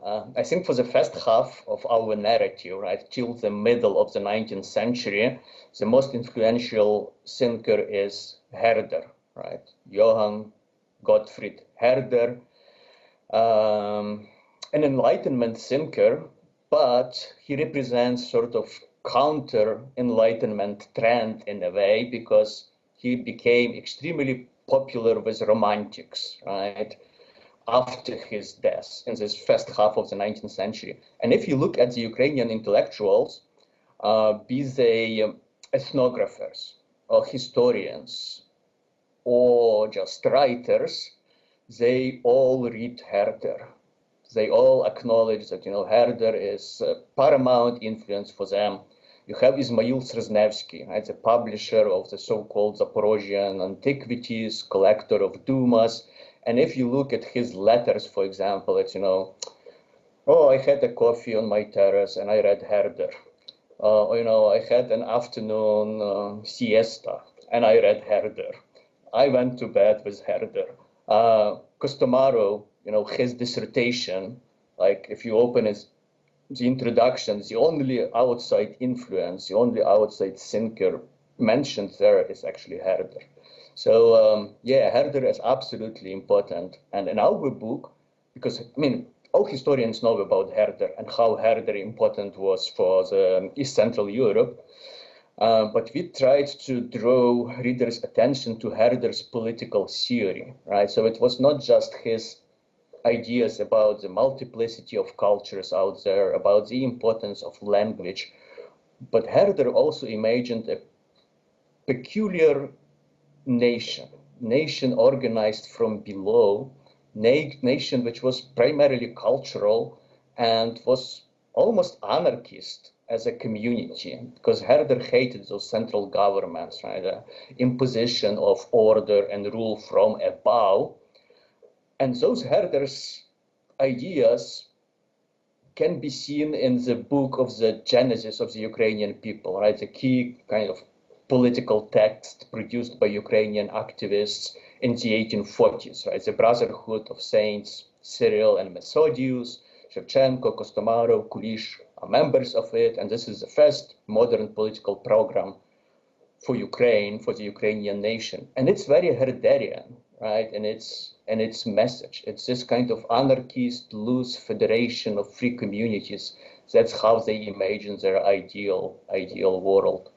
I think for the first half of our narrative, right, till the middle of the 19th century, the most influential thinker is Herder, right? Johann Gottfried Herder, an Enlightenment thinker, but he represents sort of counter-Enlightenment trend in a way because he became extremely popular with Romantics, right, after his death in this first half of the 19th century. And if you look at the Ukrainian intellectuals, be they ethnographers or historians or just writers, they all read Herder. They all acknowledge that, Herder is a paramount influence for them. You have Ismail Srznevsky, right, the publisher of the so-called Zaporozhian Antiquities, collector of Dumas. And if you look at his letters, for example, it's, oh, I had a coffee on my terrace and I read Herder. I had an afternoon siesta and I read Herder. I went to bed with Herder. Kostomarov, his dissertation, like if you open the introduction, the only outside influence, the only outside thinker mentioned there is actually Herder. So Herder is absolutely important. And in our book, because all historians know about Herder and how Herder important was for the East Central Europe, but we tried to draw readers' attention to Herder's political theory, right? So it was not just his ideas about the multiplicity of cultures out there, about the importance of language, but Herder also imagined a peculiar nation organized from below, nation which was primarily cultural and was almost anarchist as a community, because Herder hated those central governments, right? The imposition of order and rule from above. And those Herder's ideas can be seen in the book of the Genesis of the Ukrainian people, right? The key kind of political text produced by Ukrainian activists in the 1840s, right? The Brotherhood of Saints Cyril and Methodius, Shevchenko, Kostomarov, Kulish are members of it, and this is the first modern political program for Ukraine, for the Ukrainian nation. And it's very Herderian, right? And its message. It's this kind of anarchist, loose federation of free communities. That's how they imagine their ideal world.